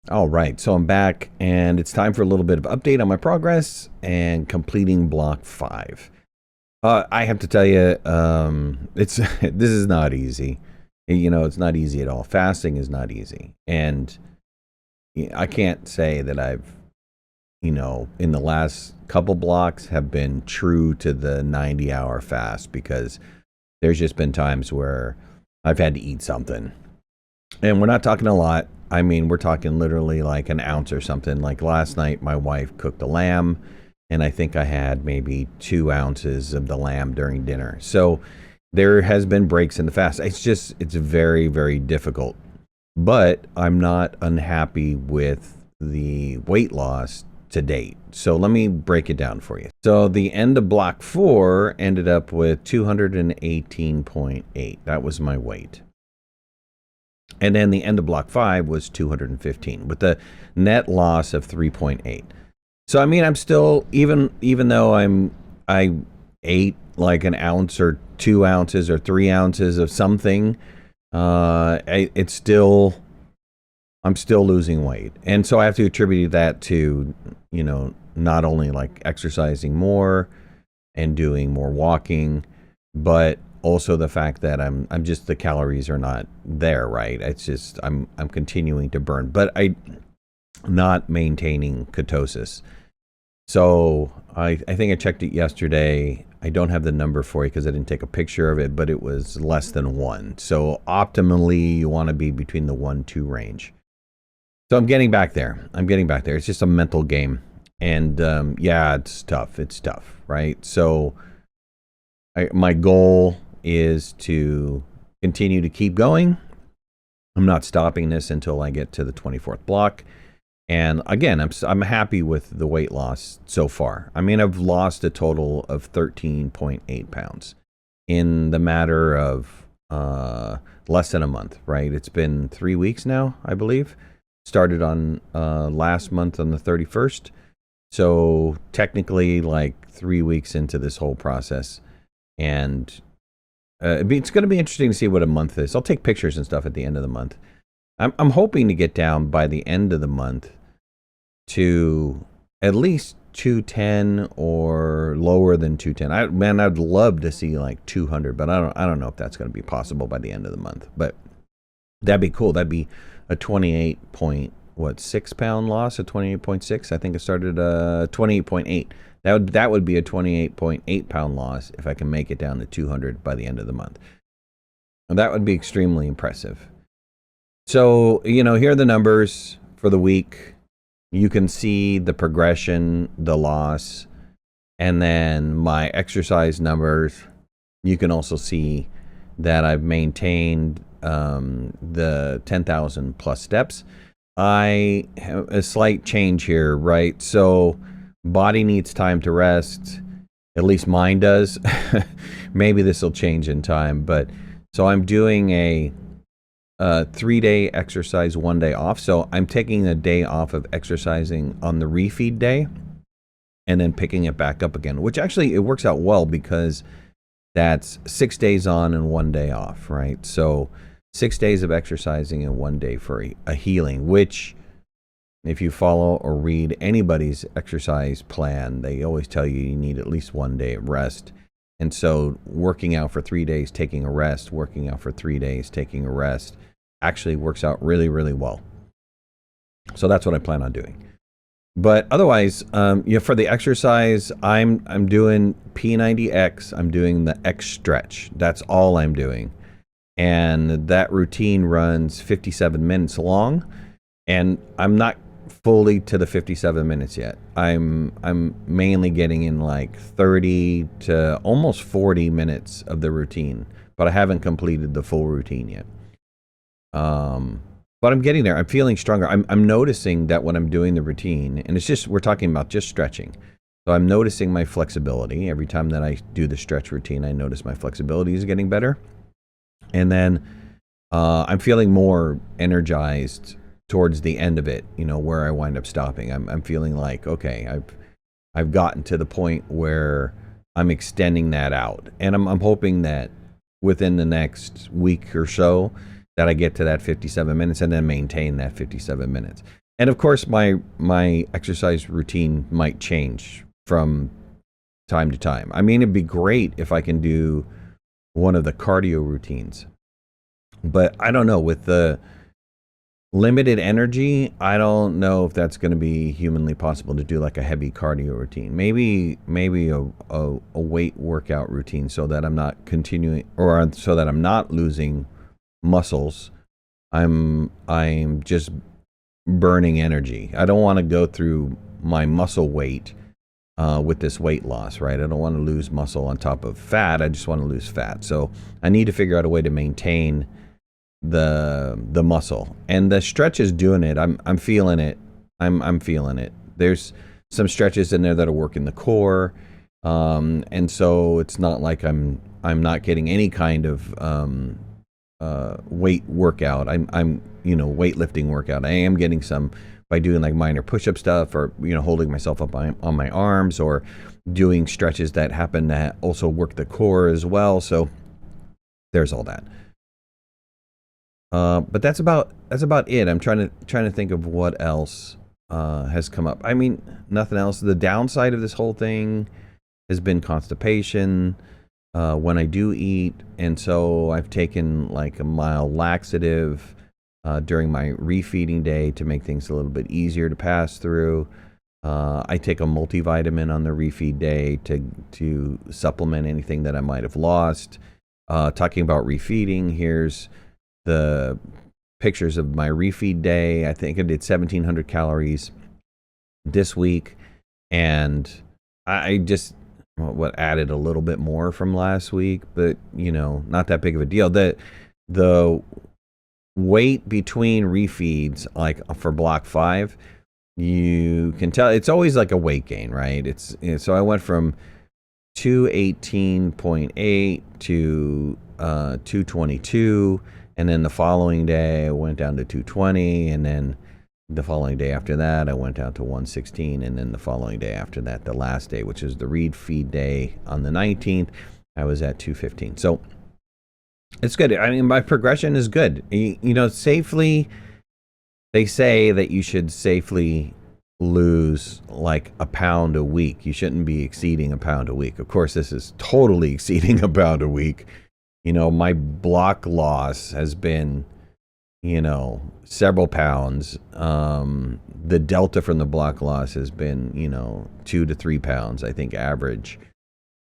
All right, so I'm back, and it's time for a little bit of update on my progress and completing block 5. I have to tell you, it's this is not easy. It's not easy at all. Fasting is not easy, and I can't say that I've, in the last couple blocks have been true to the 90-hour fast, because there's just been times where I've had to eat something, and we're not talking a lot. I mean, we're talking literally like an ounce or something. Like last night, my wife cooked a lamb, and I think I had maybe 2 ounces of the lamb during dinner. So there has been breaks in the fast. It's very, very difficult. But I'm not unhappy with the weight loss to date. So let me break it down for you. So the end of block 4 ended up with 218.8. That was my weight. And then the end of block 5 was 215 with a net loss of 3.8. So I mean, I'm still, even though I ate like an ounce or 2 ounces or 3 ounces of something, I'm still losing weight. And so I have to attribute that to, not only like exercising more and doing more walking, but also the fact that I'm just, the calories are not there, right? It's just I'm continuing to burn, but I'm not maintaining ketosis. So I think I checked it yesterday. I don't have the number for you because I didn't take a picture of it, but it was less than 1. So optimally, you want to be between the 1-2 range. So I'm getting back there. It's just a mental game, and yeah, it's tough. It's tough, right? So my goal is to continue to keep going. I'm not stopping this until I get to the 24th block. And again, I'm happy with the weight loss so far. I mean, I've lost a total of 13.8 pounds in the matter of less than a month, right? It's been 3 weeks now, I believe. Started on last month on the 31st. So technically like 3 weeks into this whole process. And it's going to be interesting to see what a month is. I'll take pictures and stuff at the end of the month. I'm hoping to get down by the end of the month to at least 210 or lower than 210. I'd love to see like 200, but I don't know if that's going to be possible by the end of the month. But that'd be cool. That'd be a 28.6 pound loss, a 28.6. I think it started 28.8. That would be a 28.8 pound loss if I can make it down to 200 by the end of the month. And that would be extremely impressive. So, here are the numbers for the week. You can see the progression, the loss, and then my exercise numbers. You can also see that I've maintained the 10,000 plus steps. I have a slight change here, right? So body needs time to rest. At least mine does. Maybe this will change in time, but so I'm doing a 3-day exercise, 1 day off. So I'm taking a day off of exercising on the refeed day and then picking it back up again, which actually it works out well because that's 6 days on and 1 day off, right? So 6 days of exercising and 1 day for a healing, which if you follow or read anybody's exercise plan, they always tell you need at least 1 day of rest. And so working out for 3 days, taking a rest, working out for 3 days, taking a rest actually works out really, really well. So that's what I plan on doing. But otherwise, for the exercise, I'm doing P90X. I'm doing the X stretch. That's all I'm doing. And that routine runs 57 minutes long. And I'm not fully to the 57 minutes yet. I'm mainly getting in like 30 to almost 40 minutes of the routine, but I haven't completed the full routine yet. But I'm getting there. I'm feeling stronger. I'm noticing that when I'm doing the routine, and we're talking about just stretching. So I'm noticing my flexibility. Every time that I do the stretch routine, I notice my flexibility is getting better. And then I'm feeling more energized towards the end of it, where I wind up stopping. I'm feeling like, okay, I've gotten to the point where I'm extending that out. And I'm hoping that within the next week or so that I get to that 57 minutes and then maintain that 57 minutes. And of course, my exercise routine might change from time to time. I mean, it'd be great if I can do one of the cardio routines, but I don't know, with the limited energy, I don't know if that's going to be humanly possible to do like a heavy cardio routine. Maybe a weight workout routine, so that I'm not continuing, or so that I'm not losing muscles. I'm just burning energy. I don't want to go through my muscle weight with this weight loss, right? I don't want to lose muscle on top of fat. I just want to lose fat. So I need to figure out a way to maintain the muscle, and the stretch is doing it. I'm feeling it. I'm feeling it. There's some stretches in there that are working the core, and so it's not like I'm not getting any kind of weight workout. I'm weightlifting workout. I am getting some by doing like minor push-up stuff, or holding myself up on my arms, or doing stretches that happen to also work the core as well. So there's all that. But that's about it. I'm trying to think of what else has come up. I mean, nothing else. The downside of this whole thing has been constipation when I do eat, and so I've taken like a mild laxative during my refeeding day to make things a little bit easier to pass through. I take a multivitamin on the refeed day to supplement anything that I might have lost. Talking about refeeding, here's the pictures of my refeed day. I think I did 1,700 calories this week, and I just added a little bit more from last week, but not that big of a deal. The weight between refeeds, like for block 5, you can tell it's always like a weight gain, right? So I went from 218.8 to 222. And then the following day, I went down to 220. And then the following day after that, I went down to 116. And then the following day after that, the last day, which is the refeed day on the 19th, I was at 215. So it's good. I mean, my progression is good. Safely, they say that you should safely lose like a pound a week. You shouldn't be exceeding a pound a week. Of course, this is totally exceeding a pound a week. My block loss has been, several pounds. The delta from the block loss has been, 2 to 3 pounds, I think, average.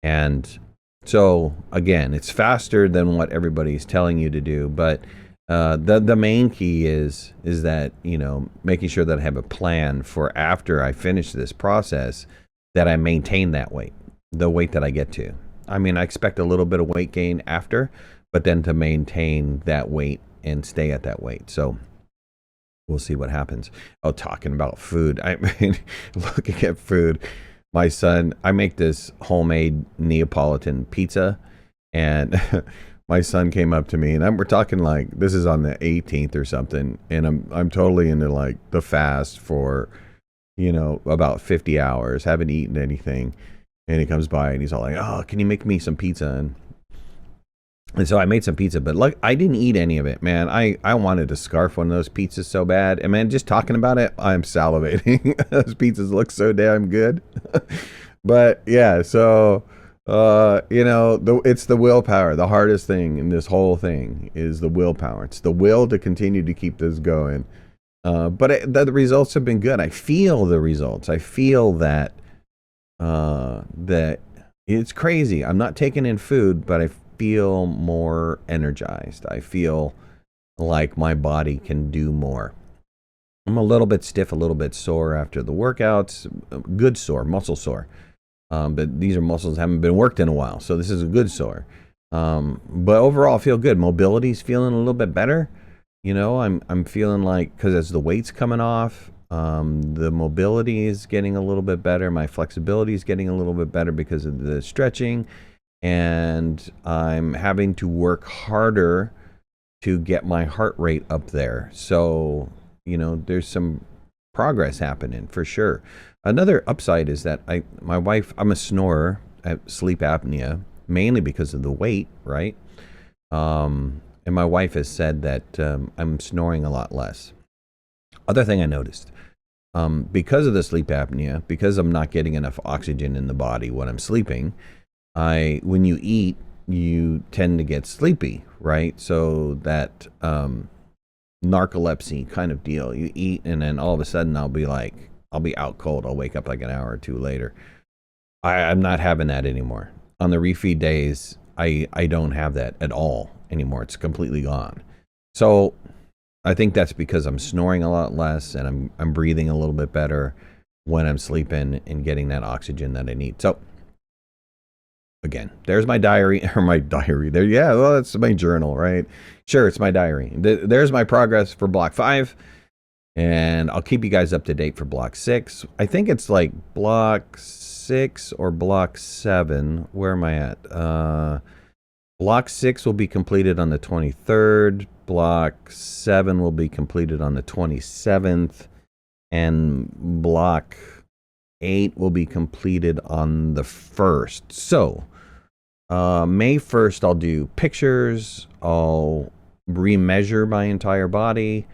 And so, again, it's faster than what everybody's telling you to do. But the main key is that, making sure that I have a plan for after I finish this process, that I maintain that weight, the weight that I get to. I mean, I expect a little bit of weight gain after, but then to maintain that weight and stay at that weight. So we'll see what happens. Oh, talking about food. I mean, looking at food, my son, I make this homemade Neapolitan pizza, and my son came up to me, and we're talking like, this is on the 18th or something, and I'm totally into like the fast for, about 50 hours, haven't eaten anything. And he comes by and he's all like, "Oh, can you make me some pizza?" And so I made some pizza, but like, I didn't eat any of it, man. I wanted to scarf one of those pizzas so bad. And man, just talking about it, I'm salivating. Those pizzas look so damn good. But yeah, so it's the willpower. The hardest thing in this whole thing is the willpower. It's the will to continue to keep this going. But the results have been good. I feel the results. I feel that it's crazy. I'm not taking in food, but I feel more energized. I feel like my body can do more. I'm a little bit stiff, a little bit sore after the workouts. Good sore, muscle sore. But these are muscles that haven't been worked in a while, so this is a good sore. But overall, I feel good. Mobility's feeling a little bit better. I'm feeling like, because as the weight's coming off, the mobility is getting a little bit better. My flexibility is getting a little bit better because of the stretching. And I'm having to work harder to get my heart rate up there. So, there's some progress happening for sure. Another upside is that my wife, I'm a snorer. I have sleep apnea, mainly because of the weight, right? And my wife has said that I'm snoring a lot less. Other thing I noticed, because of the sleep apnea, because I'm not getting enough oxygen in the body when I'm sleeping, when you eat, you tend to get sleepy, right? So that narcolepsy kind of deal. You eat, and then all of a sudden I'll be out cold. I'll wake up like an hour or two later. I'm not having that anymore. On the refeed days, I don't have that at all anymore. It's completely gone. So I think that's because I'm snoring a lot less, and I'm breathing a little bit better when I'm sleeping and getting that oxygen that I need. So again, there's my diary, or my diary there. Yeah, well, that's my journal, right? Sure, it's my diary. There's my progress for block 5. And I'll keep you guys up to date for block 6. I think it's like block 6 or block 7. Where am I at? Block 6 will be completed on the 23rd. Block 7 will be completed on the 27th. And block 8 will be completed on the 1st. So, May 1st, I'll do pictures. I'll remeasure my entire body,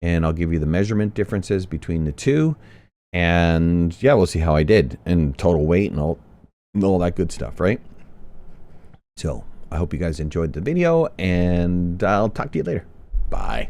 and I'll give you the measurement differences between the two. And yeah, we'll see how I did and total weight and all that good stuff, right? So I hope you guys enjoyed the video, and I'll talk to you later. Bye.